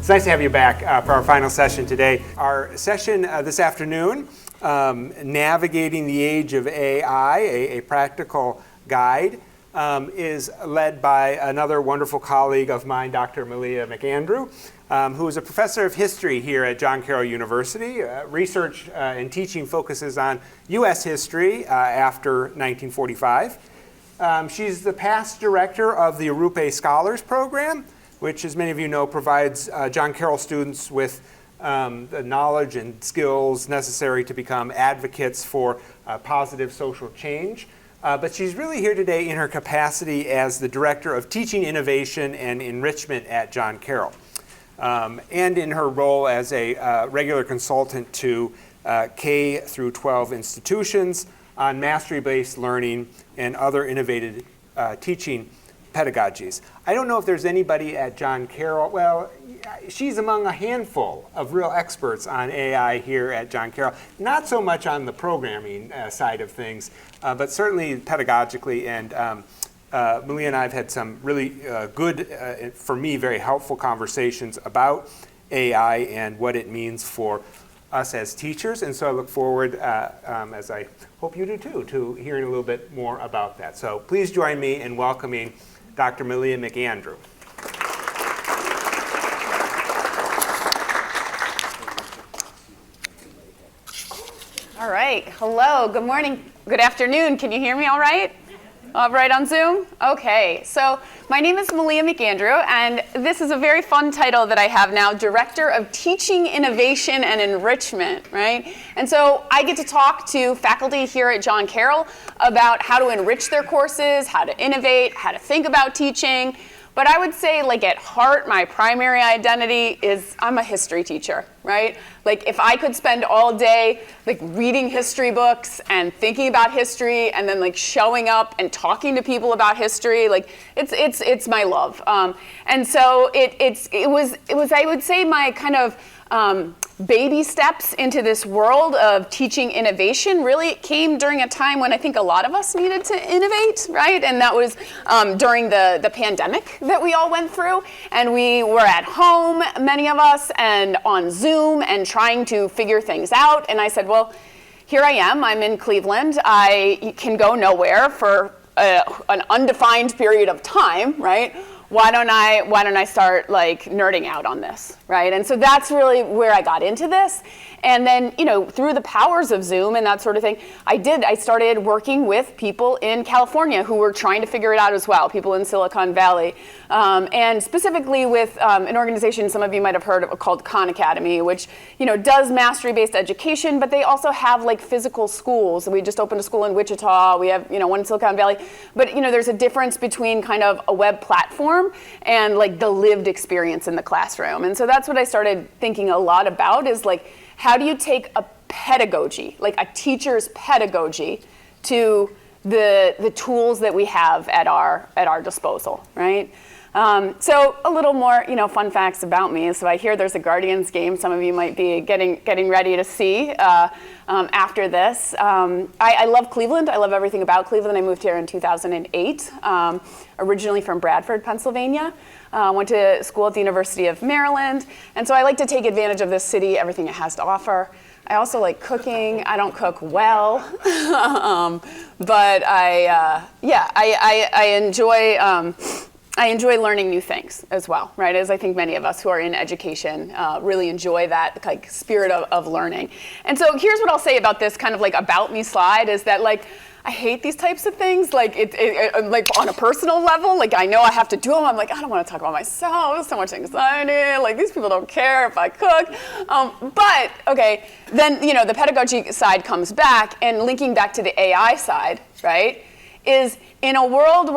It's nice to have you back for our final session today. Our session this afternoon, Navigating the Age of AI, a practical guide, is led by another wonderful colleague of mine, Dr. Malia McAndrew, who is a professor of history here at John Carroll University. Research and teaching focuses on U.S. history after 1945. She's the past director of the Arupe Scholars Program, which, as many of you know, provides John Carroll students with the knowledge and skills necessary to become advocates for positive social change. But she's really here today in her capacity as the Director of Teaching Innovation and Enrichment at John Carroll, and in her role as a regular consultant to K through 12 institutions on mastery-based learning and other innovative teaching pedagogies. I don't know if there's anybody at John Carroll, well, she's among a handful of real experts on AI here at John Carroll. Not so much on the programming side of things, but certainly pedagogically. And Malia and I have had some really good, for me, very helpful conversations about AI and what it means for us as teachers. And so I look forward, as I hope you do too, to hearing a little bit more about that. So please join me in welcoming Dr. Malia McAndrew. All right. Hello. Good morning. Good afternoon. Can you hear me all right? All right on Zoom? Okay. So my name is Malia McAndrew, and this is a very fun title that I have now, Director of Teaching Innovation and Enrichment, right? And so I get to talk to faculty here at John Carroll about how to enrich their courses, how to innovate, how to think about teaching. But I would say, like, at heart, my primary identity is I'm a history teacher, right? Like, if I could spend all day, like, reading history books and thinking about history and then, like, showing up and talking to people about history, like, it's my love. And so it was I would say my kind of baby steps into this world of teaching innovation really came during a time when I think a lot of us needed to innovate, right? And that was during the pandemic that we all went through. And we were at home, many of us, and on Zoom and trying to figure things out. And I said, well, here I am. I'm in Cleveland. I can go nowhere for an undefined period of time, right? Why don't I start, like, nerding out on this, right? And so that's really where I got into this. And then, you know, through the powers of Zoom and that sort of thing, I started working with people in California who were trying to figure it out as well, people in Silicon Valley. And specifically with an organization some of you might have heard of called Khan Academy, which, you know, does mastery-based education, but they also have, like, physical schools. We just opened a school in Wichita. We have, you know, one in Silicon Valley. But, you know, there's a difference between kind of a web platform and, like, the lived experience in the classroom. And so that's what I started thinking a lot about, is, like, how do you take a pedagogy, like a teacher's pedagogy, to the tools that we have at our disposal, right? So a little more, you know, fun facts about me. So I hear there's a Guardians game. Some of you might be getting ready to see after this. I love Cleveland. I love everything about Cleveland. I moved here in 2008, originally from Bradford, Pennsylvania. Went to school at the University of Maryland. And so I like to take advantage of this city, everything it has to offer. I also like cooking. I don't cook well, but I enjoy learning new things as well, right? As I think many of us who are in education really enjoy that, like, spirit of learning. And so here's what I'll say about this kind of, like, about me slide, is that, like, I hate these types of things, like, like, on a personal level. Like, I know I have to do them. I'm like, I don't want to talk about myself. There's so much anxiety. Like, these people don't care if I cook. But, okay, then, you know, the pedagogy side comes back, and linking back to the AI side, right, is in a world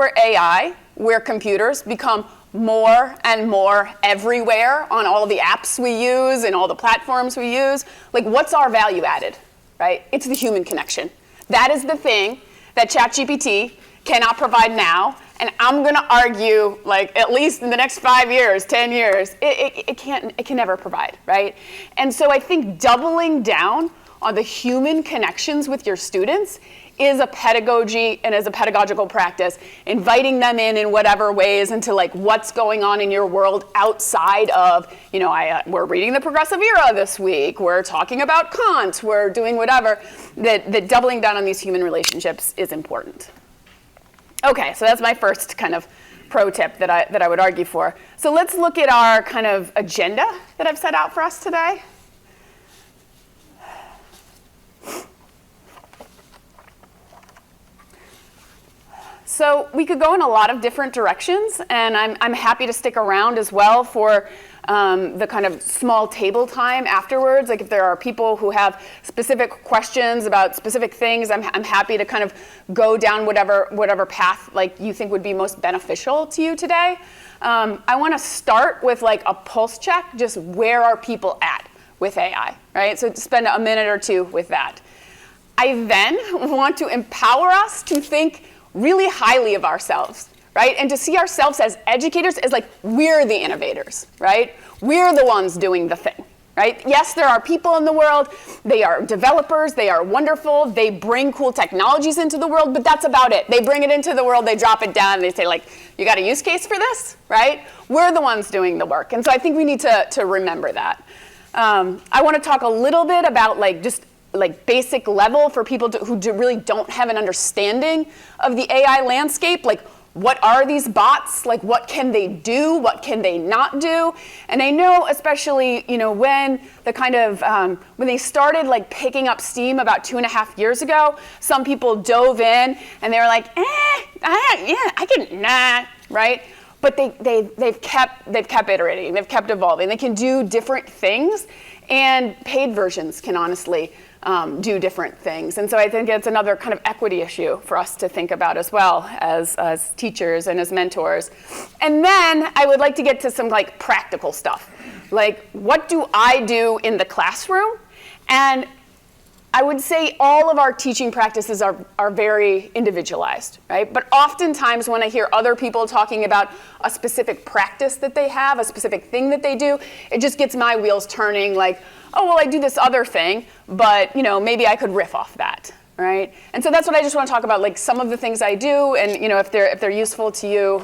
where computers become more and more everywhere on all the apps we use and all the platforms we use, like, what's our value added, right? It's the human connection. That is the thing that ChatGPT cannot provide now, and I'm going to argue, like, at least in the next 5 years, 10 years, it can never provide, right? And so I think doubling down on the human connections with your students is a pedagogy and is a pedagogical practice, inviting them in whatever ways into like what's going on in your world outside of, we're reading the Progressive Era this week, we're talking about Kant, we're doing whatever, that doubling down on these human relationships is important. Okay, so that's my first kind of pro tip that I would argue for. So let's look at our kind of agenda that I've set out for us today. So we could go in a lot of different directions, and I'm happy to stick around as well for the kind of small table time afterwards. Like if there are people who have specific questions about specific things, I'm happy to kind of go down whatever path like you think would be most beneficial to you today. I want to start with like a pulse check, just where are people at with AI, right? So spend a minute or two with that. I then want to empower us to think really highly of ourselves, right? And to see ourselves as educators as like, we're the innovators, right? We're the ones doing the thing, right? Yes, there are people in the world, they are developers, they are wonderful, they bring cool technologies into the world, but that's about it. They bring it into the world, they drop it down, and they say like, you got a use case for this, right? We're the ones doing the work. And so I think we need to remember that. I want to talk a little bit about like just like basic level for people who really don't have an understanding of the AI landscape, like what are these bots, like what can they do, what can they not do? And I know especially, when the kind of, when they started like picking up steam about 2.5 years ago, some people dove in and they were like, right? But they've kept iterating, they've kept evolving. They can do different things, and paid versions can honestly do different things. And so I think it's another kind of equity issue for us to think about as well as teachers and as mentors. And then I would like to get to some like practical stuff. Like, what do I do in the classroom? And I would say all of our teaching practices are very individualized, right? But oftentimes when I hear other people talking about a specific practice that they have, a specific thing that they do, it just gets my wheels turning like, oh, well, I do this other thing, but maybe I could riff off that, right? And so that's what I just want to talk about, like some of the things I do, and if they're useful to you,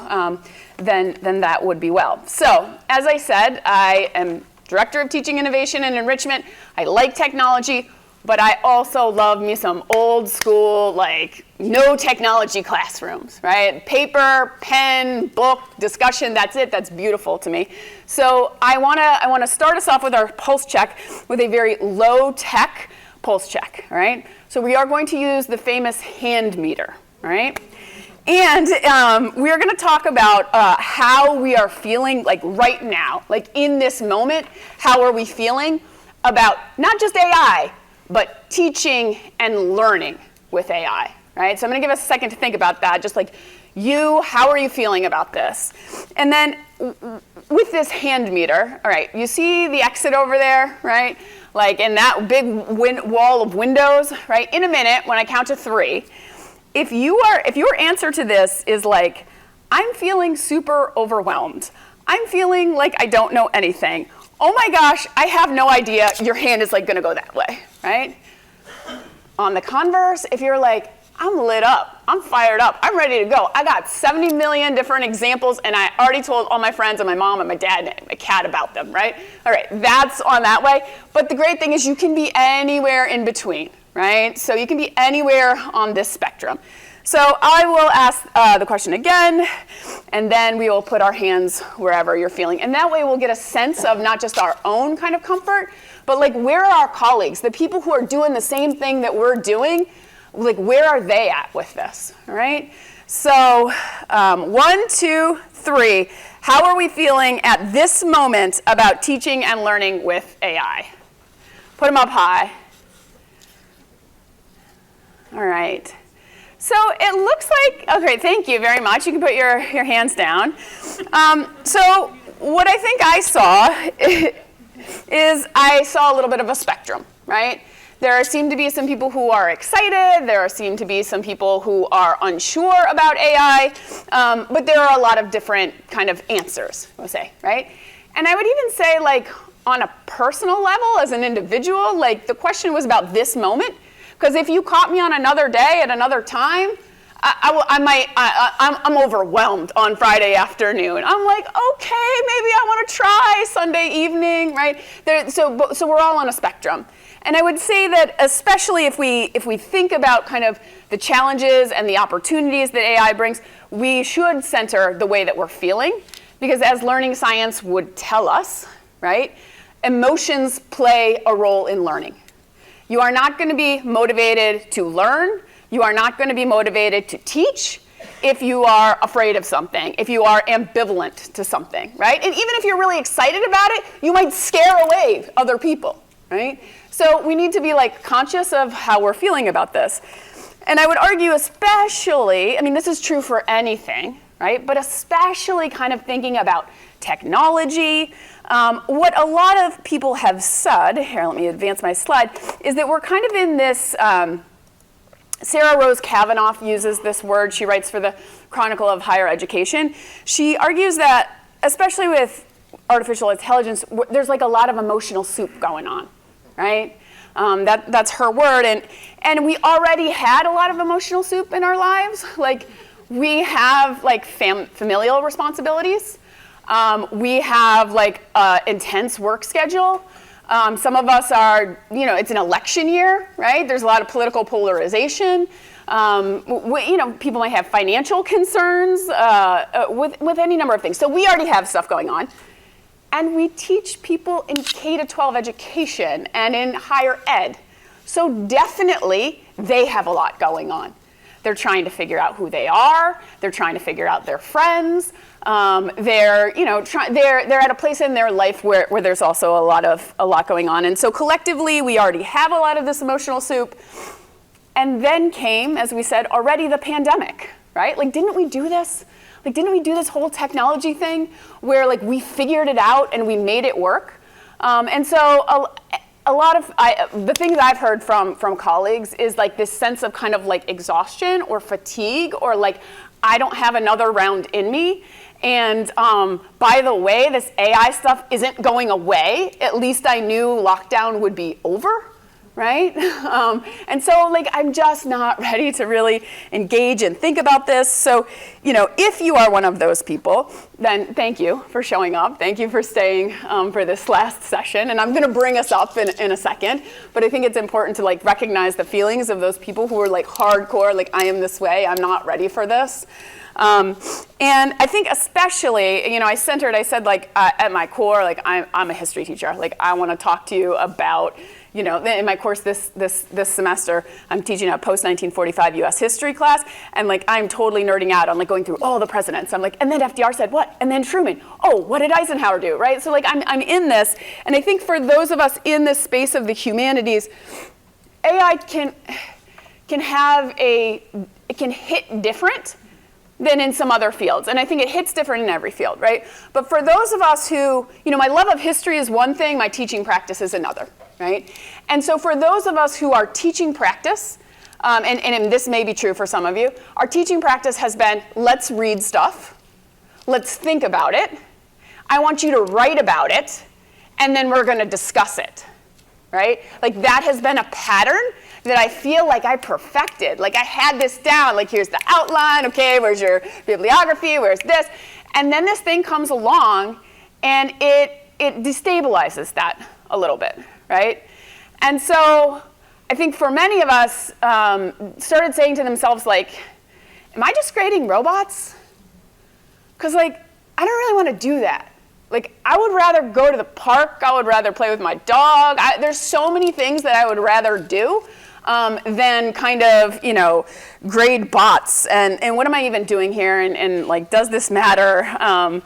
then that would be well. So as I said, I am Director of Teaching Innovation and Enrichment. I like technology, but I also love me some old school, like no technology classrooms, right? Paper, pen, book, discussion, that's it. That's beautiful to me. So I wanna start us off with our pulse check with a very low tech pulse check, right? So we are going to use the famous hand meter, right? And we are gonna talk about how we are feeling like right now, like in this moment, how are we feeling about not just AI, but teaching and learning with AI, right? So I'm gonna give us a second to think about that, just like how are you feeling about this? And then with this hand meter, all right, you see the exit over there, right? Like in that big wall of windows, right? In a minute, when I count to 3, if your answer to this is like, I'm feeling super overwhelmed, I'm feeling like I don't know anything, oh my gosh, I have no idea, your hand is like gonna go that way, right? On the converse, if you're like, I'm lit up, I'm fired up, I'm ready to go, I got 70 million different examples and I already told all my friends and my mom and my dad and my cat about them, right? All right, that's on that way. But the great thing is you can be anywhere in between, right? So you can be anywhere on this spectrum. So I will ask the question again, and then we will put our hands wherever you're feeling. And that way we'll get a sense of not just our own kind of comfort, but like where are our colleagues, the people who are doing the same thing that we're doing, like where are they at with this, all right? So 1, 2, 3, how are we feeling at this moment about teaching and learning with AI? Put them up high. All right. So it looks like, okay, thank you very much. You can put your hands down. So what I think I saw is I saw a little bit of a spectrum, right? There seem to be some people who are excited. There seem to be some people who are unsure about AI. But there are a lot of different kind of answers, I would say, right? And I would even say, like, on a personal level, as an individual, like, the question was about this moment. Because if you caught me on another day at another time, I'm overwhelmed on Friday afternoon. I'm like, okay, maybe I want to try Sunday evening, right? So we're all on a spectrum. And I would say that especially if we think about kind of the challenges and the opportunities that AI brings, we should center the way that we're feeling. Because as learning science would tell us, right, emotions play a role in learning. You are not going to be motivated to learn. You are not going to be motivated to teach if you are afraid of something, if you are ambivalent to something, right? And even if you're really excited about it, you might scare away other people, right? So we need to be like conscious of how we're feeling about this. And I would argue especially, I mean, this is true for anything, right? But especially kind of thinking about technology. What a lot of people have said, here, let me advance my slide, is that we're kind of in this, Sarah Rose Kavanaugh uses this word. She writes for the Chronicle of Higher Education. She argues that, especially with artificial intelligence, there's like a lot of emotional soup going on, right? That's her word. And we already had a lot of emotional soup in our lives. Like, we have like familial responsibilities. We have like intense work schedule. Some of us are, it's an election year, right? There's a lot of political polarization. People might have financial concerns with any number of things. So we already have stuff going on. And we teach people in K-12 education and in higher ed. So definitely they have a lot going on. They're trying to figure out who they are. They're trying to figure out their friends. They're at a place in their life where there's also a lot going on. And so collectively, we already have a lot of this emotional soup. And then came, as we said, already the pandemic, right? Like, didn't we do this? Like, didn't we do this whole technology thing where like we figured it out and we made it work? And so a lot of the things I've heard from colleagues is like this sense of kind of like exhaustion or fatigue or like, I don't have another round in me. And by the way, this AI stuff isn't going away. At least I knew lockdown would be over, right? And so like, I'm just not ready to really engage and think about this. So, if you are one of those people, then thank you for showing up. Thank you for staying for this last session. And I'm going to bring us up in a second. But I think it's important to like recognize the feelings of those people who are like hardcore, like I am this way, I'm not ready for this. And I think especially, I said like at my core, like I'm a history teacher. Like I want to talk to you about, in my course this semester, I'm teaching a post-1945 US history class, and like I'm totally nerding out. I'm like going through all the presidents. I'm like, and then FDR said what? And then Truman. Oh, what did Eisenhower do? Right? So like I'm in this, and I think for those of us in this space of the humanities, AI can hit different than in some other fields. And I think it hits different in every field, right? But for those of us who, my love of history is one thing, my teaching practice is another, right? And so for those of us who are teaching practice, and this may be true for some of you, our teaching practice has been, let's read stuff, let's think about it, I want you to write about it, and then we're gonna discuss it, right? Like that has been a pattern that I feel like I perfected. Like I had this down, like here's the outline, okay, where's your bibliography, where's this? And then this thing comes along and it destabilizes that a little bit, right? And so I think for many of us started saying to themselves like, am I just grading robots? Because like, I don't really want to do that. Like, I would rather go to the park, I would rather play with my dog. There's so many things that I would rather do than kind of, grade bots. And what am I even doing here? And like, does this matter? I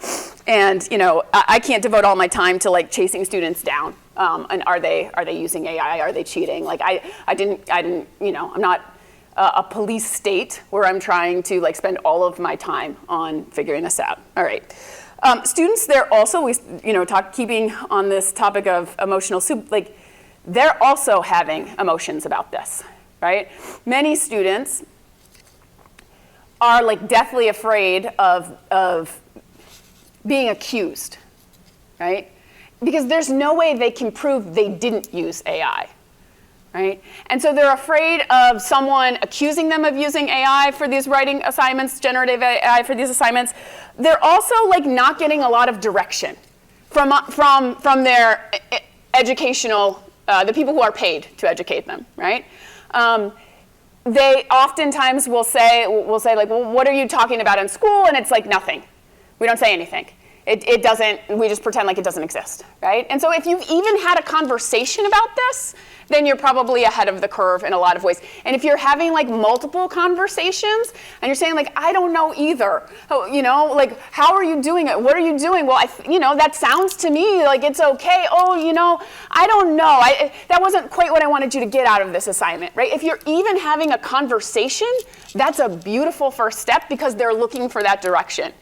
can't devote all my time to like chasing students down. And are they using AI? Are they cheating? Like, I didn't, I'm not a police state where I'm trying to like spend all of my time on figuring this out. All right. Students, they're also, keeping on this topic of emotional soup, like, they're also having emotions about this, right? Many students are like deathly afraid of being accused, right? Because there's no way they can prove they didn't use AI, right? And so they're afraid of someone accusing them of using AI for these writing assignments, generative AI for these assignments. They're also like not getting a lot of direction from their educational, the people who are paid to educate them, right? They oftentimes will say like, well, what are you talking about in school? And it's like nothing. We don't say anything. It doesn't, we just pretend like it doesn't exist, right? And so if you've even had a conversation about this, then you're probably ahead of the curve in a lot of ways. And if you're having like multiple conversations and you're saying like, I don't know either, you know, like, how are you doing it? What are you doing? Well, you know, that sounds to me like it's okay. Oh, you know, I don't know. That wasn't quite what I wanted you to get out of this assignment, right? If you're even having a conversation, that's a beautiful first step because they're looking for that direction.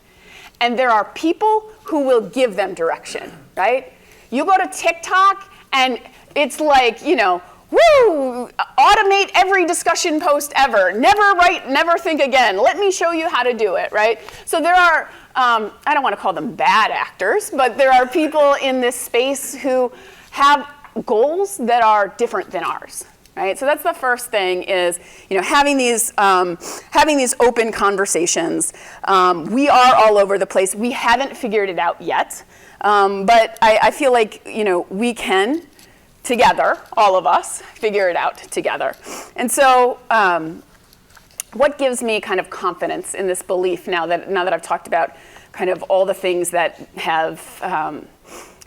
And there are people who will give them direction, right? You go to TikTok and it's like, you know, woo, automate every discussion post ever. Never write, never think again. Let me show you how to do it, right? So there are, I don't want to call them bad actors, but there are people in this space who have goals that are different than ours. Right? So that's the first thing is, you know, having these open conversations. We are all over the place. We haven't figured it out yet, but I feel like, you know, we can together, all of us, figure it out together. And so what gives me kind of confidence in this belief now that I've talked about kind of all the things that have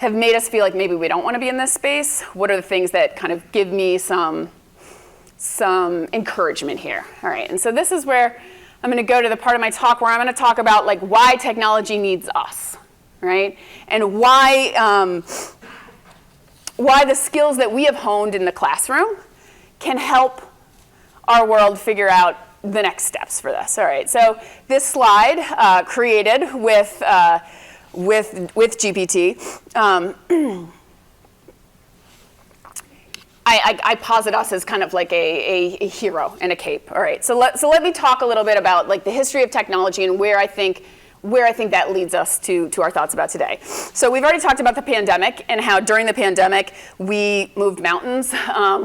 made us feel like maybe we don't want to be in this space? What are the things that kind of give me some encouragement here? All right, and so this is where I'm going to go to the part of my talk where I'm going to talk about like why technology needs us, right? And why the skills that we have honed in the classroom can help our world figure out the next steps for this. All right, so this slide created with GPT. I posit us as kind of like a hero in a cape. All right, so let me talk a little bit about like the history of technology and where I think that leads us to our thoughts about today. So we've already talked about the pandemic and how during the pandemic we moved mountains,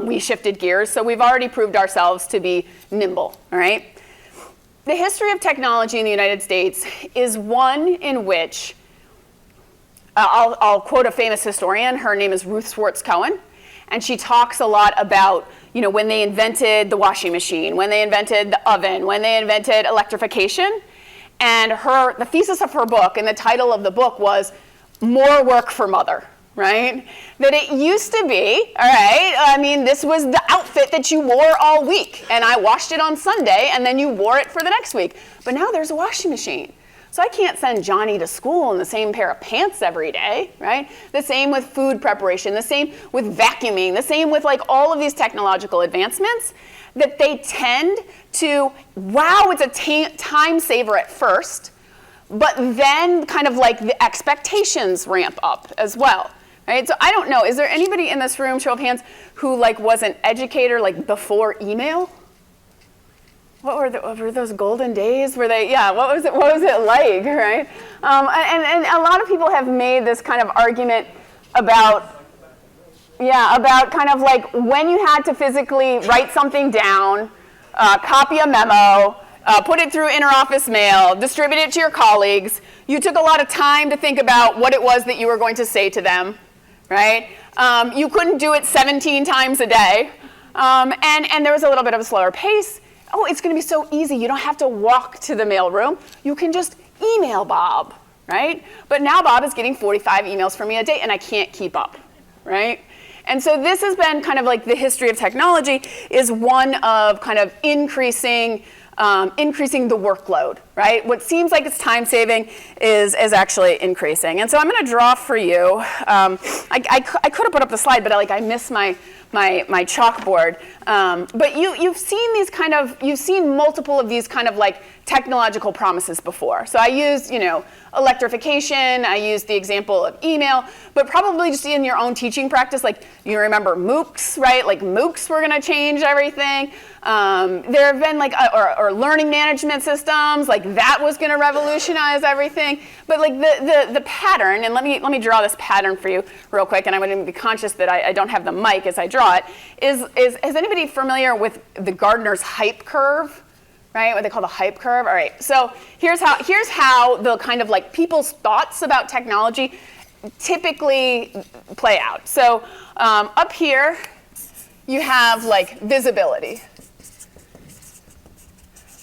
we shifted gears. So we've already proved ourselves to be nimble. All right. The history of technology in the United States is one in which I'll quote a famous historian. Her name is Ruth Swartz Cohen. And she talks a lot about, you know, when they invented the washing machine, when they invented the oven, when they invented electrification. And the thesis of her book and the title of the book was More Work for Mother, right? That it used to be, all right, I mean, this was the outfit that you wore all week. And I washed it on Sunday, and then you wore it for the next week. But now there's a washing machine. So I can't send Johnny to school in the same pair of pants every day, right? The same with food preparation, the same with vacuuming, the same with like all of these technological advancements that they tend to, wow, it's a time saver at first, but then kind of like the expectations ramp up as well, right? So I don't know, is there anybody in this room, show of hands, who like was an educator like before email? What were those golden days? Were they? Yeah. What was it like? Right. And a lot of people have made this kind of argument about kind of like when you had to physically write something down, copy a memo, put it through interoffice mail, distribute it to your colleagues. You took a lot of time to think about what it was that you were going to say to them, right? You couldn't do it 17 times a day, and there was a little bit of a slower pace. Oh, it's going to be so easy. You don't have to walk to the mailroom. You can just email Bob, right? But now Bob is getting 45 emails from me a day, and I can't keep up, right? And so this has been kind of like the history of technology is one of kind of increasing the workload, right? What seems like it's time saving is actually increasing. And so I'm going to draw for you. I could have put up the slide, but I missed my chalkboard. But you've seen multiple of these kind of like technological promises before. So I used, electrification. I used the example of email, but probably just in your own teaching practice, like you remember MOOCs, right? Like MOOCs were going to change everything. There have been or learning management systems like like that was going to revolutionize everything. But like the pattern, and let me draw this pattern for you real quick, and I'm going to be conscious that I don't have the mic as I draw it, is anybody familiar with the Gardner's hype curve? Right, what they call the hype curve. All right, so here's how the kind of like people's thoughts about technology typically play out. So up here, you have like visibility.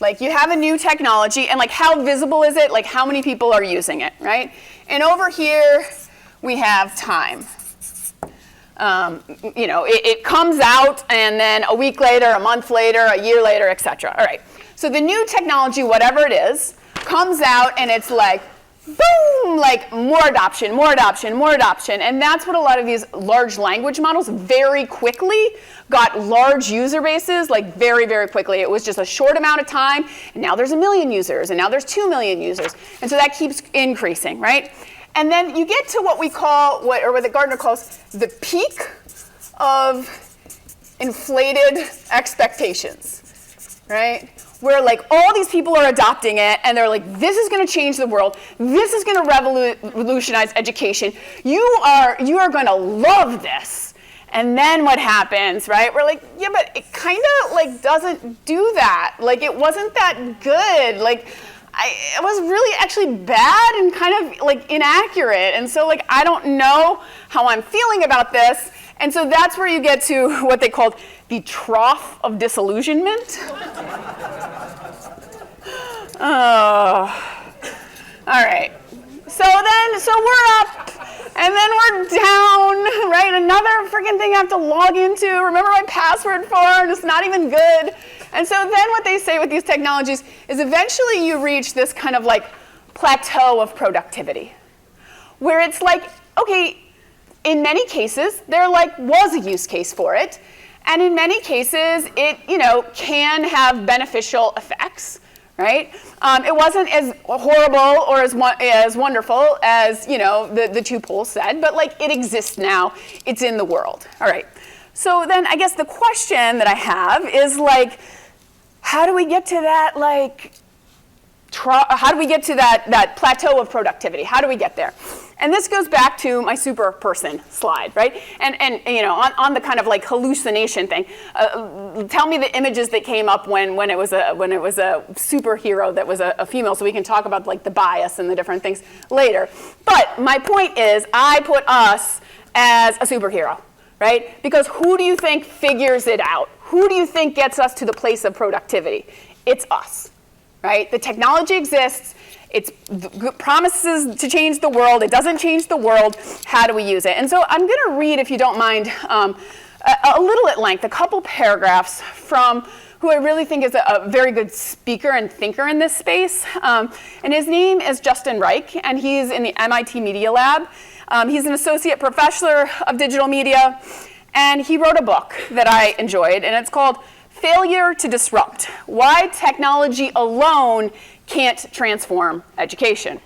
Like you have a new technology, and like how visible is it? Like how many people are using it, right? And over here, we have time. It comes out, and then a week later, a month later, a year later, et cetera. All right. So the new technology, whatever it is, comes out, and it's like, boom, like more adoption, more adoption, more adoption. And that's what a lot of these large language models very quickly got large user bases, like very, very quickly. It was just a short amount of time, and now there's 1 million users, and now there's 2 million users. And so that keeps increasing, right? And then you get to what we call, what Gardner calls the peak of inflated expectations, right? Where like all these people are adopting it, and they're like, this is going to change the world. This is going to revolutionize education. You are going to love this. And then what happens, right? We're like, yeah, but it kind of like doesn't do that. Like it wasn't that good. Like it was really actually bad and kind of like inaccurate. And so like I don't know how I'm feeling about this. And so that's where you get to what they called the trough of disillusionment. Oh, all right. So we're up, and then we're down, right? Another freaking thing I have to log into, remember my password for, and it's not even good. And so then what they say with these technologies is eventually you reach this kind of like plateau of productivity, where it's like, okay, in many cases, there like was a use case for it. And in many cases, it can have beneficial effects, right? It wasn't as horrible or as wonderful as the two polls said, but like it exists now. It's in the world. All right. So then I guess the question that I have is like, how do we get to that like? How do we get to that plateau of productivity? How do we get there? And this goes back to my super person slide, right? And on the kind of like hallucination thing, tell me the images that came up when it was a superhero that was a female, so we can talk about like the bias and the different things later. But my point is, I put us as a superhero, right? Because who do you think figures it out? Who do you think gets us to the place of productivity? It's us, right? The technology exists. It promises to change the world. It doesn't change the world. How do we use it? And so I'm going to read, if you don't mind, a little at length, a couple paragraphs from who I really think is a very good speaker and thinker in this space. And his name is Justin Reich, and he's in the MIT Media Lab. He's an associate professor of digital media, and he wrote a book that I enjoyed, and it's called Failure to Disrupt: Why Technology Alone Can't Transform Education.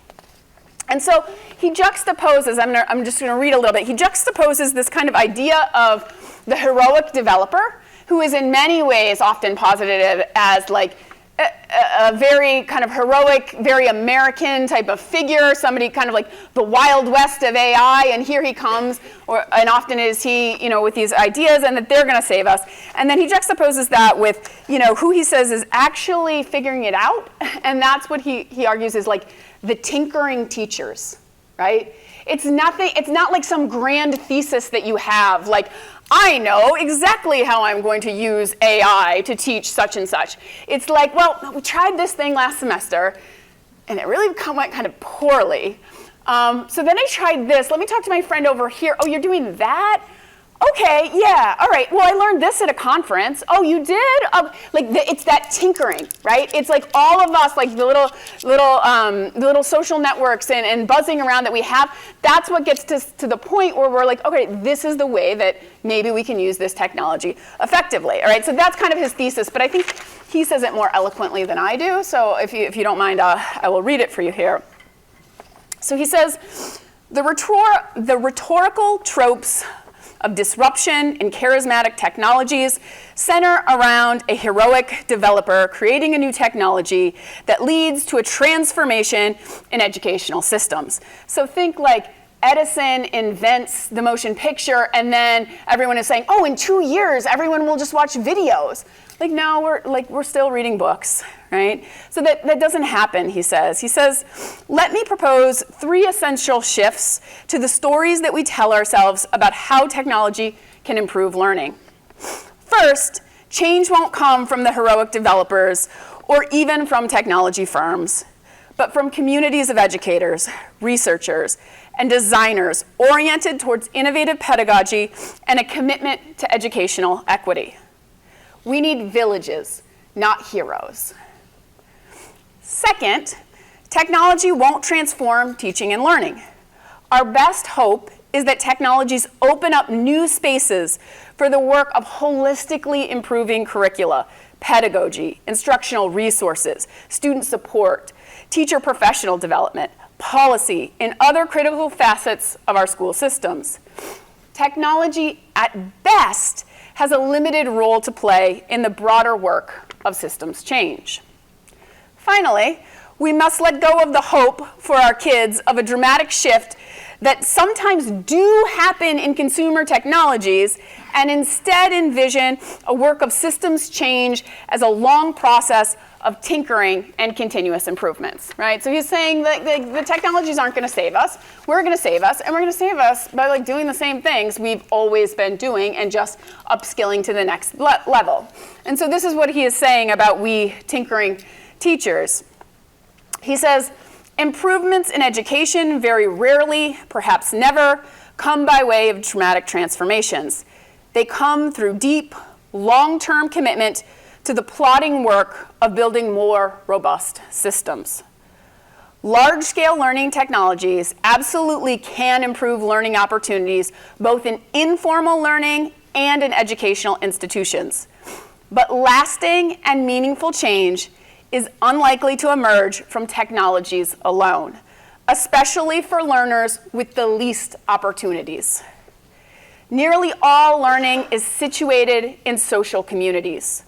And so he juxtaposes, I'm just going to read a little bit, he juxtaposes this kind of idea of the heroic developer, who is in many ways often posited as like a very kind of heroic, very American type of figure, somebody kind of like the Wild West of AI, and here he comes, and often is he, with these ideas, and that they're going to save us. And then he juxtaposes that with, who he says is actually figuring it out, and that's what he argues is like the tinkering teachers, right? It's not like some grand thesis that you have, like, I know exactly how I'm going to use AI to teach such and such. It's like, well, we tried this thing last semester, and it really went kind of poorly. So then I tried this. Let me talk to my friend over here. Oh, you're doing that? Okay, yeah, all right. Well, I learned this at a conference. Oh, you did? It's that tinkering, right? It's like all of us, like the little social networks and buzzing around that we have. That's what gets to the point where we're like, okay, this is the way that maybe we can use this technology effectively. All right, so that's kind of his thesis, but I think he says it more eloquently than I do. So if you don't mind, I will read it for you here. So he says, the rhetorical tropes of disruption in charismatic technologies center around a heroic developer creating a new technology that leads to a transformation in educational systems. So think like Edison invents the motion picture, and then everyone is saying, oh, in 2 years, everyone will just watch videos. Like, no, we're still reading books, right? So that doesn't happen, he says. He says, let me propose 3 essential shifts to the stories that we tell ourselves about how technology can improve learning. First, change won't come from the heroic developers or even from technology firms, but from communities of educators, researchers, and designers oriented towards innovative pedagogy and a commitment to educational equity. We need villages, not heroes. Second, technology won't transform teaching and learning. Our best hope is that technologies open up new spaces for the work of holistically improving curricula, pedagogy, instructional resources, student support, teacher professional development, policy, and other critical facets of our school systems. Technology, at best, has a limited role to play in the broader work of systems change. Finally, we must let go of the hope for our kids of a dramatic shift that sometimes do happen in consumer technologies and instead envision a work of systems change as a long process of tinkering and continuous improvements, right? So he's saying that the technologies aren't going to save us. We're going to save us, and we're going to save us by doing the same things we've always been doing and just upskilling to the next level. And so this is what he is saying about we tinkering teachers. He says, improvements in education very rarely, perhaps never, come by way of dramatic transformations. They come through deep, long-term commitment to the plodding work of building more robust systems. Large-scale learning technologies absolutely can improve learning opportunities, both in informal learning and in educational institutions. But lasting and meaningful change is unlikely to emerge from technologies alone, especially for learners with the least opportunities. Nearly all learning is situated in social communities.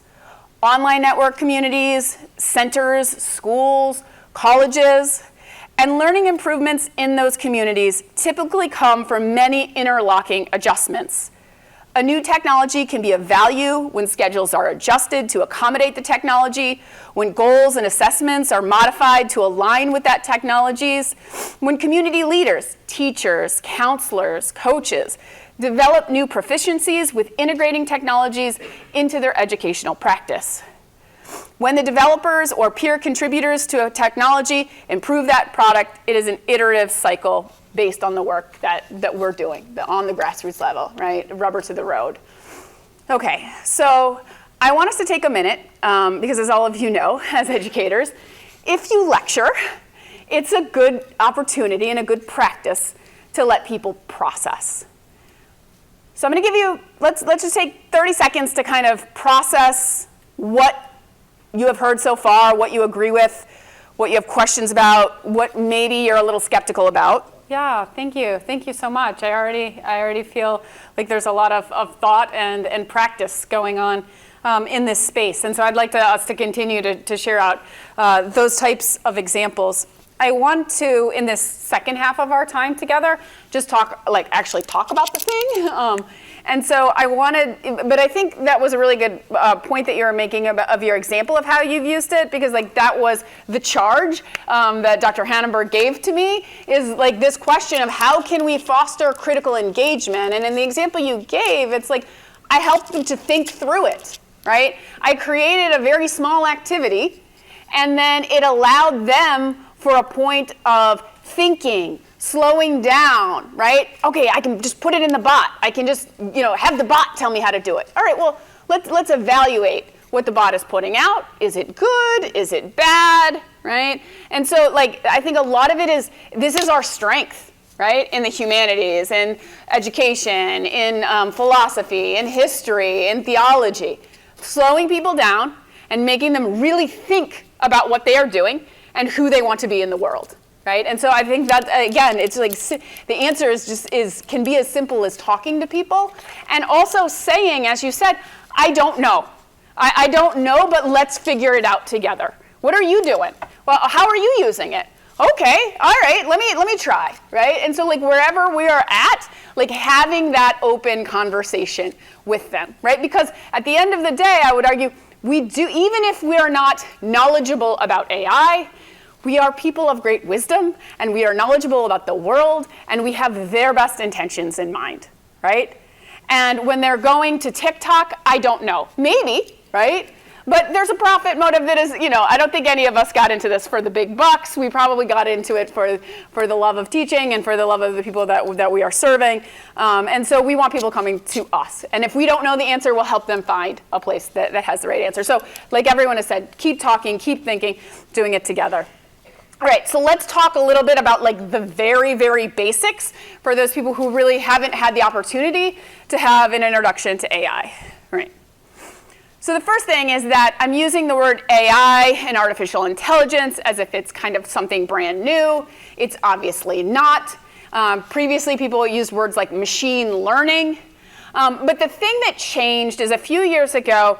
Online network communities, centers, schools, colleges, and learning improvements in those communities typically come from many interlocking adjustments. A new technology can be of value when schedules are adjusted to accommodate the technology, when goals and assessments are modified to align with that technologies, when community leaders, teachers, counselors, coaches, develop new proficiencies with integrating technologies into their educational practice. When the developers or peer contributors to a technology improve that product, it is an iterative cycle based on the work that we're doing on the grassroots level, right? Rubber to the road. Okay, so I want us to take a minute, because as all of you know, as educators, if you lecture, it's a good opportunity and a good practice to let people process. So I'm going to give you, let's just take 30 seconds to kind of process what you have heard so far, what you agree with, what you have questions about, what maybe you're a little skeptical about. Yeah, thank you. Thank you so much. I already feel like there's a lot of thought and practice going on in this space. And so I'd like us to continue to share out those types of examples. I want to, in this second half of our time together, just actually talk about the thing. And so I wanted, but I think that was a really good point that you were making of your example of how you've used it, because that was the charge that Dr. Hannenberg gave to me, is this question of how can we foster critical engagement? And in the example you gave, it's I helped them to think through it, right? I created a very small activity, and then it allowed them for a point of thinking, slowing down, right? Okay, I can just put it in the bot. I can just, have the bot tell me how to do it. All right, well, let's evaluate what the bot is putting out. Is it good? Is it bad, right? And so, I think a lot of it is, this is our strength, right? In the humanities, in education, in philosophy, in history, in theology. Slowing people down and making them really think about what they are doing and who they want to be in the world, right? And so I think that, again, it's like the answer can be as simple as talking to people and also saying, as you said, I don't know. I don't know, but let's figure it out together. What are you doing? Well, how are you using it? Okay, all right, let me try, right? And so like wherever we are at, like having that open conversation with them, right? Because at the end of the day, I would argue, we do, even if we are not knowledgeable about AI, we are people of great wisdom, and we are knowledgeable about the world, and we have their best intentions in mind, right? And when they're going to TikTok, I don't know, maybe, right? But there's a profit motive that is, I don't think any of us got into this for the big bucks. We probably got into it for the love of teaching and for the love of the people that we are serving. And so we want people coming to us. And if we don't know the answer, we'll help them find a place that has the right answer. So like everyone has said, keep talking, keep thinking, doing it together. All right, so let's talk a little bit about like the very, very basics for those people who really haven't had the opportunity to have an introduction to AI, right? So the first thing is that I'm using the word AI and artificial intelligence as if it's kind of something brand new. It's obviously not. Previously, people used words like machine learning. But the thing that changed is a few years ago,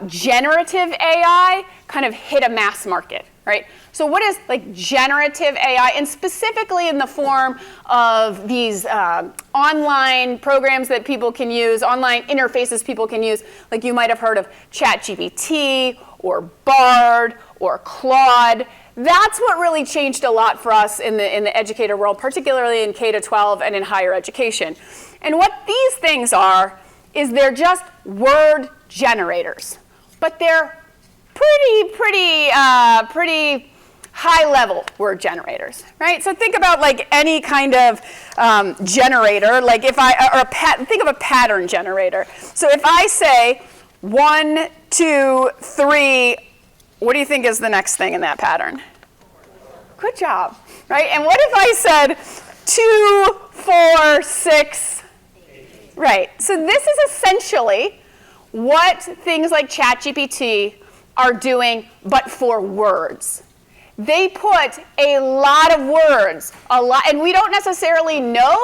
generative AI kind of hit a mass market, right? So what is like generative AI, and specifically in the form of these online programs that people can use, online interfaces people can use, like you might have heard of ChatGPT or Bard or Claude. That's what really changed a lot for us in the educator world, particularly in K-12 and in higher education. And what these things are is they're just word generators, but they're pretty high-level word generators, right? So think about like any kind of generator, like think of a pattern generator. So if I say 1, 2, 3, what do you think is the next thing in that pattern? Good job, right? And what if I said 2, 4, 6? Right. So this is essentially what things like ChatGPT are doing, but for words. They put a lot of words, and we don't necessarily know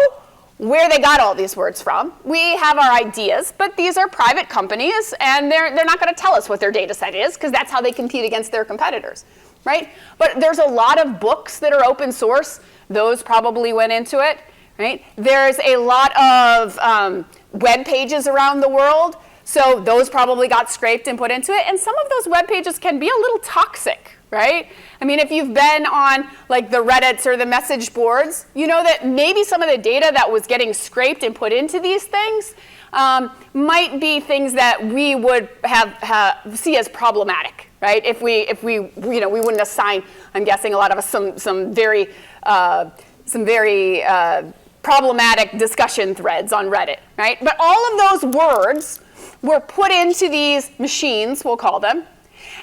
where they got all these words from. We have our ideas, but these are private companies, and they're not going to tell us what their data set is, because that's how they compete against their competitors, right? But there's a lot of books that are open source. Those probably went into it, right? There's a lot of web pages around the world, so those probably got scraped and put into it. And some of those web pages can be a little toxic, right? I mean, if you've been on like the Reddits or the message boards, you know that maybe some of the data that was getting scraped and put into these things might be things that we would see as problematic, right? If we wouldn't assign, I'm guessing a lot of us some very problematic discussion threads on Reddit, right? But all of those words were put into these machines, we'll call them,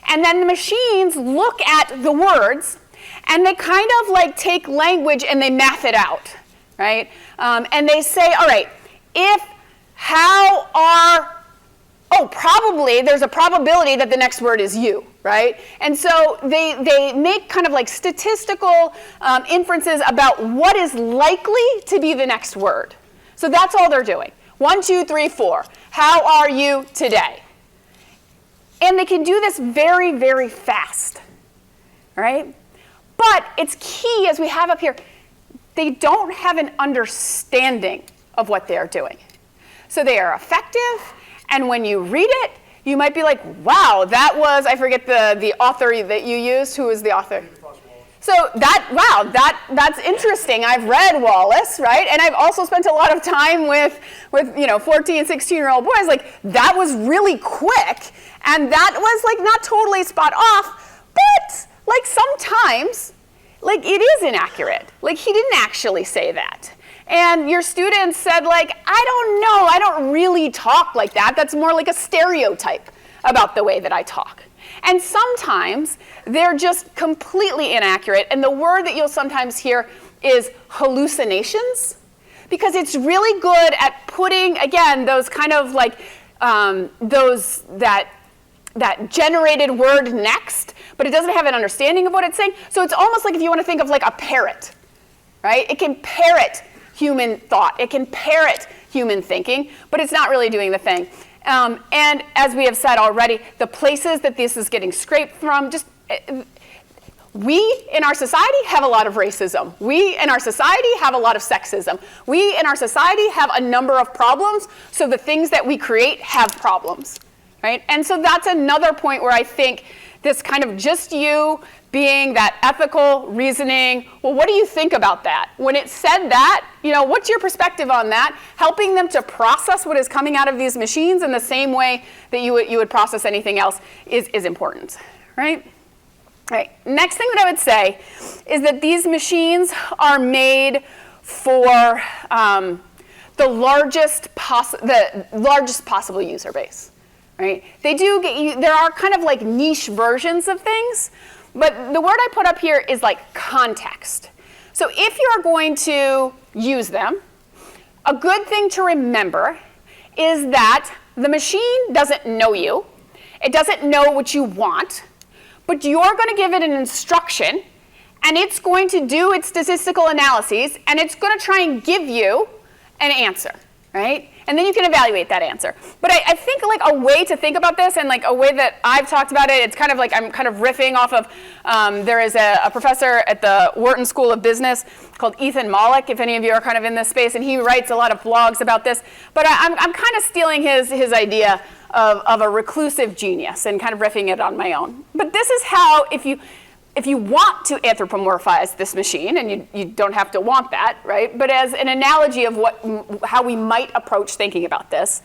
and then the machines look at the words, and they kind of like take language and they math it out, right? And they say, all right, probably there's a probability that the next word is you, right? And so they make kind of like statistical inferences about what is likely to be the next word. So that's all they're doing. 1, 2, 3, 4. How are you today? And they can do this very, very fast, right? But it's key, as we have up here, they don't have an understanding of what they are doing. So they are effective, and when you read it, you might be like, wow, that was, I forget the author that you used. Who was the author? So that's interesting. I've read Wallace, right? And I've also spent a lot of time with 14, 16-year-old boys. Like, that was really quick, and that was like not totally spot off, but like sometimes, like it is inaccurate. Like he didn't actually say that. And your students said like, I don't know, I don't really talk like that. That's more like a stereotype about the way that I talk. And sometimes they're just completely inaccurate. And the word that you'll sometimes hear is hallucinations, because it's really good at putting, again, those kind of like, those that that generated word next, but it doesn't have an understanding of what it's saying. So it's almost like if you want to think of like a parrot, right? It can parrot human thought. It can parrot human thinking, but it's not really doing the thing. And as we have said already, the places that this is getting scraped from, we in our society have a lot of racism. We in our society have a lot of sexism. We in our society have a number of problems, so the things that we create have problems, right? And so that's another point where I think this kind of just you being that ethical reasoning, well, what do you think about that? When it said that, what's your perspective on that? Helping them to process what is coming out of these machines in the same way that you would process anything else is important, right? Right. Next thing that I would say is that these machines are made for the largest possible user base, right? There are kind of like niche versions of things, but the word I put up here is like context. So if you're going to use them, a good thing to remember is that the machine doesn't know you. It doesn't know what you want. But you're going to give it an instruction, and it's going to do its statistical analyses, and it's going to try and give you an answer, right? And then you can evaluate that answer. But I think like a way to think about this, and like a way that I've talked about it, it's kind of like I'm kind of riffing off of, there is a professor at the Wharton School of Business called Ethan Mollick, if any of you are kind of in this space, and he writes a lot of blogs about this. But I'm kind of stealing his idea of a reclusive genius and kind of riffing it on my own. But this is how, if you want to anthropomorphize this machine, and you don't have to want that, right? But as an analogy of how we might approach thinking about this,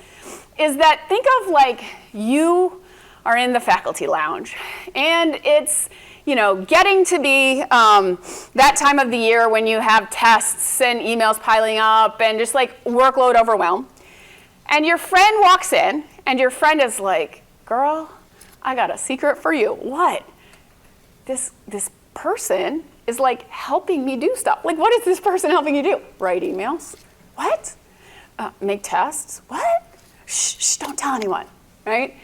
is that think of like you are in the faculty lounge, and it's getting to be that time of the year when you have tests and emails piling up and just like workload overwhelm. And your friend walks in, and your friend is like, girl, I got a secret for you. What? This person is like helping me do stuff. Like, what is this person helping you do? Write emails. What? Make tests. What? Shh, don't tell anyone, right?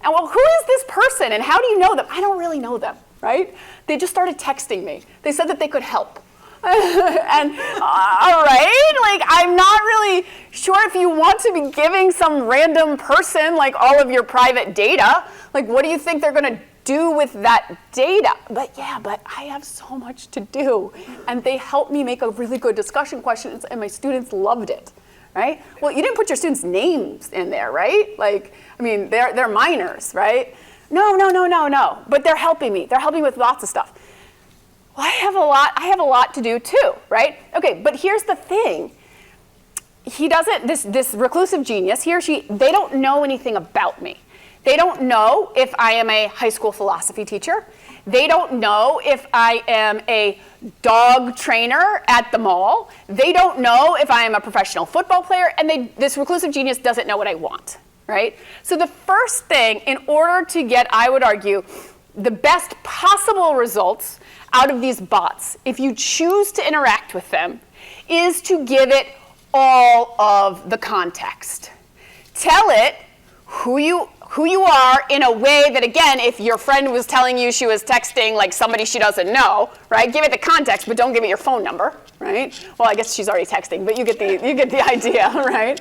And well, who is this person, and how do you know them? I don't really know them, right? They just started texting me. They said that they could help. And all right, like I'm not really sure if you want to be giving some random person like all of your private data. Like, what do you think they're going to do with that data? But I have so much to do, and they helped me make a really good discussion question, and my students loved it, right? Well, you didn't put your students' names in there, right? Like, I mean, they're minors, right? No. But they're helping me. They're helping me with lots of stuff. Well, I have a lot to do too, right? Okay, but here's the thing. This reclusive genius, he or she, they don't know anything about me. They don't know if I am a high school philosophy teacher. They don't know if I am a dog trainer at the mall. They don't know if I am a professional football player, and this reclusive genius doesn't know what I want, right? So the first thing, in order to get, I would argue, the best possible results out of these bots, if you choose to interact with them, is to give it all of the context. Tell it who you are in a way that, again, if your friend was telling you she was texting like somebody she doesn't know, right? Give it the context, but don't give it your phone number, right? Well, I guess she's already texting, but you get the idea, right?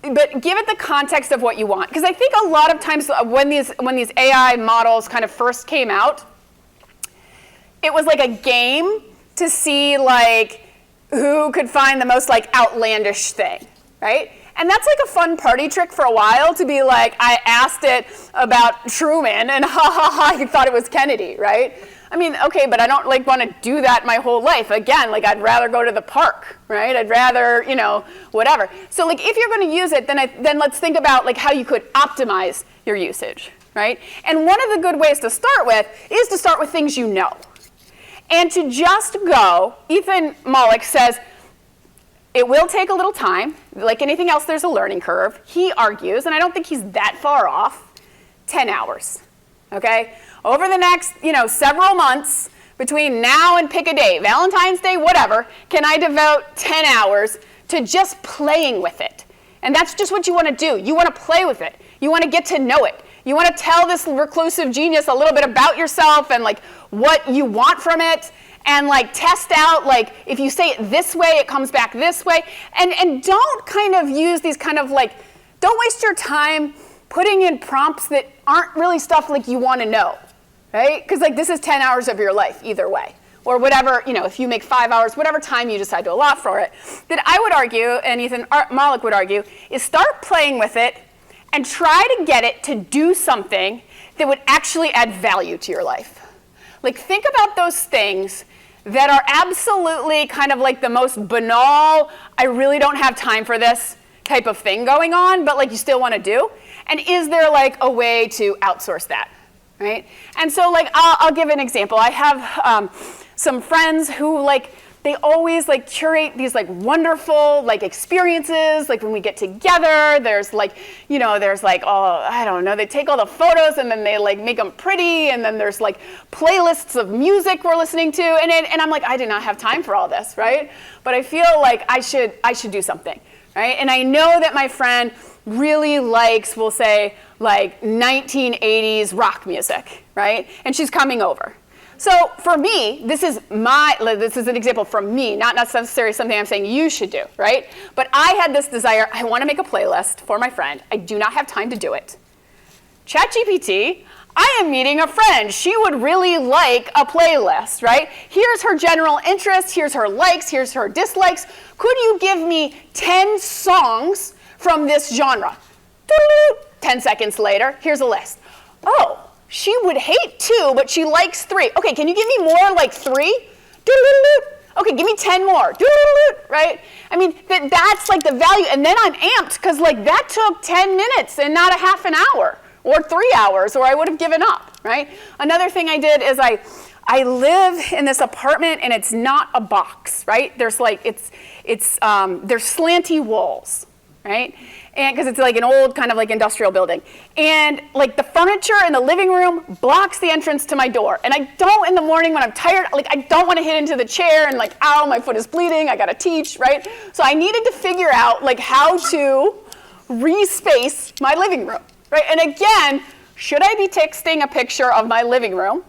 But give it the context of what you want, because I think a lot of times when these AI models kind of first came out, it was like a game to see like who could find the most like outlandish thing, right? And that's like a fun party trick for a while, to be like, I asked it about Truman and I thought it was Kennedy, right? I mean, okay, but I don't like want to do that my whole life. Again, like I'd rather go to the park, right? I'd rather, whatever. So like if you're going to use it, then let's think about like how you could optimize your usage, right? And one of the good ways to start with is to start with things you know. And to just go, Ethan Mollick says, it will take a little time. Like anything else, there's a learning curve. He argues, and I don't think he's that far off, 10 hours, okay? Over the next, several months, between now and pick a day, Valentine's Day, whatever, can I devote 10 hours to just playing with it? And that's just what you want to do. You want to play with it. You want to get to know it. You want to tell this reclusive genius a little bit about yourself and like what you want from it, and like test out, like if you say it this way, it comes back this way. And don't kind of use these kind of like, don't waste your time putting in prompts that aren't really stuff like you want to know, right? Because like this is 10 hours of your life either way. Or whatever, if you make 5 hours, whatever time you decide to allot for it, that I would argue, and Ethan Malik would argue, is start playing with it and try to get it to do something that would actually add value to your life. Like think about those things that are absolutely kind of like the most banal, I really don't have time for this type of thing going on, but like you still want to do. And is there like a way to outsource that, right? And so like I'll give an example. I have some friends who like, they always like curate these like wonderful like experiences. Like when we get together, there's like, oh, I don't know, they take all the photos and then they like make them pretty. And then there's like playlists of music we're listening to. And I'm like, I do not have time for all this, right? But I feel like I should do something, right? And I know that my friend really likes, we'll say, like 1980s rock music, right? And she's coming over. So for me, this is an example from me, not necessarily something I'm saying you should do, right? But I had this desire, I want to make a playlist for my friend. I do not have time to do it. ChatGPT, I am meeting a friend. She would really like a playlist, right? Here's her general interest, here's her likes, here's her dislikes. Could you give me 10 songs from this genre? 10 seconds later, here's a list. Oh. She would hate 2, but she likes 3. Okay, can you give me more like 3? Okay, give me 10 more. Right? I mean, that's like the value. And then I'm amped because like that took 10 minutes and not a half an hour or 3 hours, or I would have given up, right? Another thing I did is I live in this apartment and it's not a box, right? There's like, there's slanty walls, right? And because it's like an old kind of like industrial building. And like the furniture in the living room blocks the entrance to my door. And I don't in the morning when I'm tired, like I don't want to hit into the chair and like, ow, my foot is bleeding, I gotta teach, right? So I needed to figure out like how to respace my living room, right? And again, should I be texting a picture of my living room?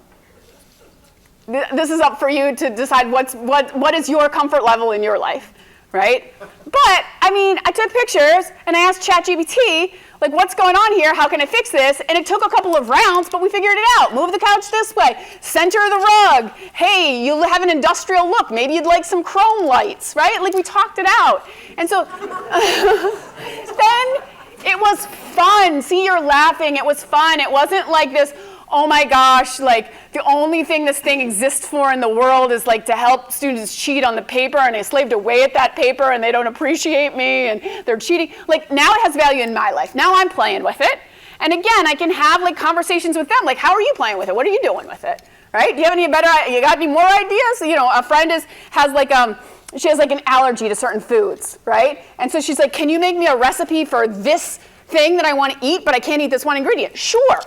This is up for you to decide what is your comfort level in your life. Right? But, I mean, I took pictures and I asked ChatGPT, like, what's going on here? How can I fix this? And it took a couple of rounds, but we figured it out. Move the couch this way. Center the rug. Hey, you have an industrial look. Maybe you'd like some chrome lights, right? Like, we talked it out. And so then it was fun. See, you're laughing. It was fun. It wasn't like this, oh my gosh, like the only thing this thing exists for in the world is like to help students cheat on the paper, and I slaved away at that paper and they don't appreciate me and they're cheating. Like now it has value in my life. Now I'm playing with it. And again, I can have like conversations with them. Like, how are you playing with it? What are you doing with it? Right? Do you have any you got any more ideas? A friend has like, she has like an allergy to certain foods, right? And so she's like, can you make me a recipe for this thing that I want to eat, but I can't eat this one ingredient? Sure.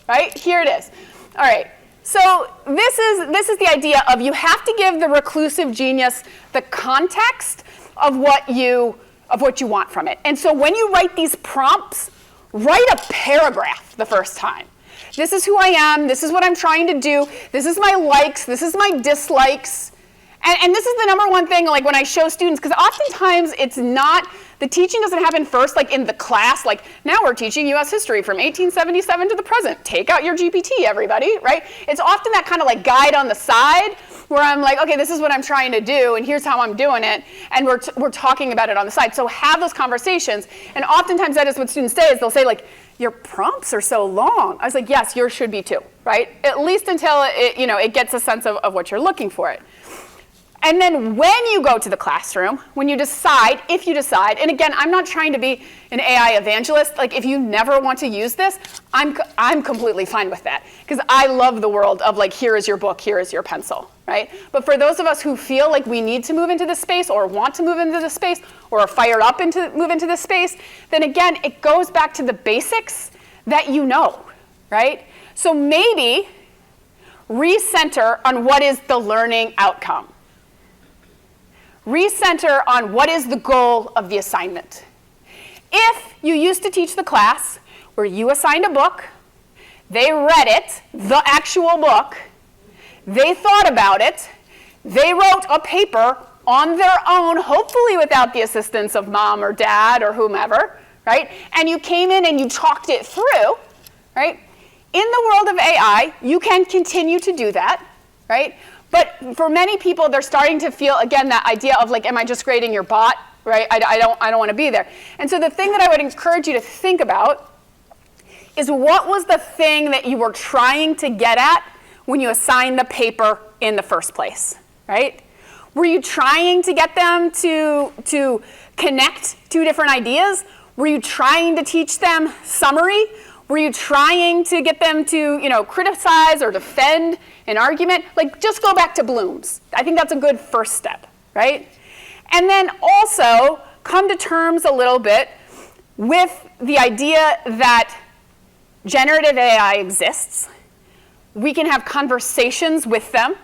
Right? Here it is. All right. So this is the idea of you have to give the reclusive genius the context of what you want from it. And so when you write these prompts, write a paragraph the first time. This is who I am. This is what I'm trying to do. This is my likes. This is my dislikes. And this is the number one thing, like when I show students, because oftentimes it's not, the teaching doesn't happen first, like in the class, like now we're teaching US history from 1877 to the present. Take out your GPT, everybody, right? It's often that kind of like guide on the side where I'm like, okay, this is what I'm trying to do, and here's how I'm doing it, and we're talking about it on the side. So have those conversations, and oftentimes that is what students say, is they'll say like, your prompts are so long. I was like, yes, yours should be too, right? At least until it gets a sense of what you're looking for it. And then when you go to the classroom, when you decide, if you decide, and again, I'm not trying to be an AI evangelist. Like if you never want to use this, I'm completely fine with that. Because I love the world of like, here is your book, here is your pencil, right? But for those of us who feel like we need to move into this space or want to move into this space or are fired up to move into this space, then again, it goes back to the basics that you know, right? So maybe recenter on what is the learning outcome. Recenter on what is the goal of the assignment. If you used to teach the class where you assigned a book, they read it, the actual book, they thought about it, they wrote a paper on their own, hopefully without the assistance of mom or dad or whomever, right? And you came in and you talked it through, right? In the world of AI, you can continue to do that, right? But for many people, they're starting to feel, again, that idea of like, am I just grading your bot, right? I don't want to be there. And so the thing that I would encourage you to think about is, what was the thing that you were trying to get at when you assigned the paper in the first place, right? Were you trying to get them to connect two different ideas? Were you trying to teach them summary? Were you trying to get them to, criticize or defend an argument? Like, just go back to Bloom's. I think that's a good first step, right? And then also come to terms a little bit with the idea that generative AI exists. We can have conversations with them.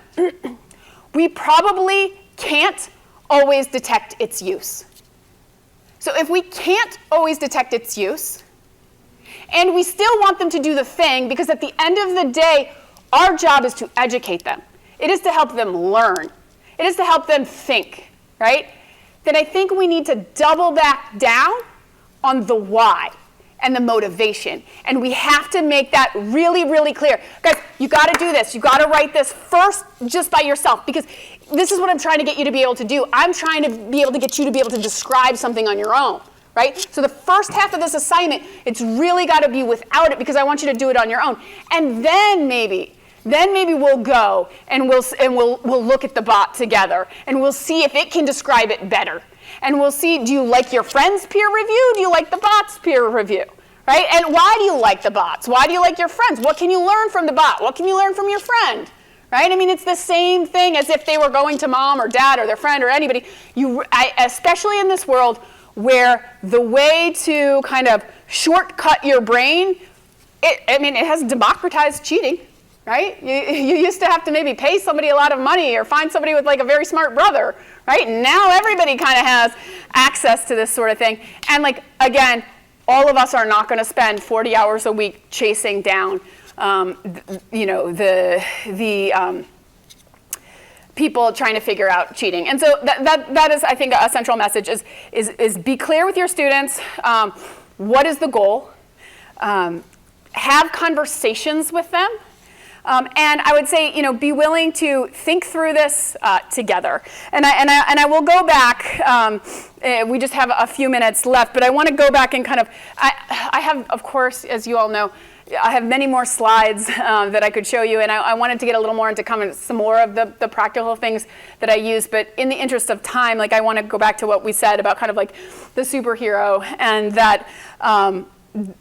We probably can't always detect its use. So if we can't always detect its use, and we still want them to do the thing, because at the end of the day, our job is to educate them. It is to help them learn. It is to help them think, right? Then I think we need to double back down on the why and the motivation. And we have to make that really, really clear. Guys, you got to do this. You got to write this first just by yourself, because this is what I'm trying to get you to be able to do. I'm trying to be able to get you to be able to describe something on your own, right? So the first half of this assignment, it's really got to be without it, because I want you to do it on your own. And then maybe we'll go and we'll look at the bot together, and we'll see if it can describe it better. And we'll see, do you like your friend's peer review? Do you like the bot's peer review? Right? And why do you like the bots? Why do you like your friends? What can you learn from the bot? What can you learn from your friend? Right? I mean, it's the same thing as if they were going to mom or dad or their friend or anybody. Especially in this world where the way to kind of shortcut your brain, it has democratized cheating. Right? You used to have to maybe pay somebody a lot of money or find somebody with like a very smart brother, right? Now everybody kind of has access to this sort of thing. And like, again, all of us are not going to spend 40 hours a week chasing down, the people trying to figure out cheating. And so that is, I think, a central message is be clear with your students. What is the goal? Have conversations with them. And I would say, be willing to think through this together. And I will go back. We just have a few minutes left, but I want to go back and kind of. I have, of course, as you all know, I have many more slides that I could show you, and I wanted to get a little more into some more of the practical things that I use. But in the interest of time, I want to go back to what we said about kind of like the superhero, and that.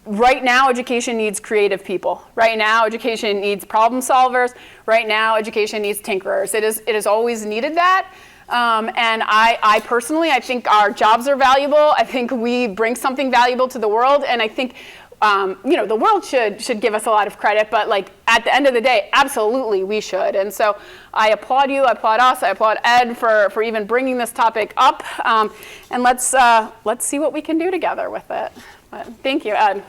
Right now, education needs creative people. Right now, education needs problem solvers. Right now, education needs tinkerers. It has always needed that. And I personally, I think our jobs are valuable. I think we bring something valuable to the world. And I think, the world should give us a lot of credit. But at the end of the day, absolutely, we should. And so I applaud you. I applaud us. I applaud Ed for even bringing this topic up. And let's see what we can do together with it. Thank you, Ed.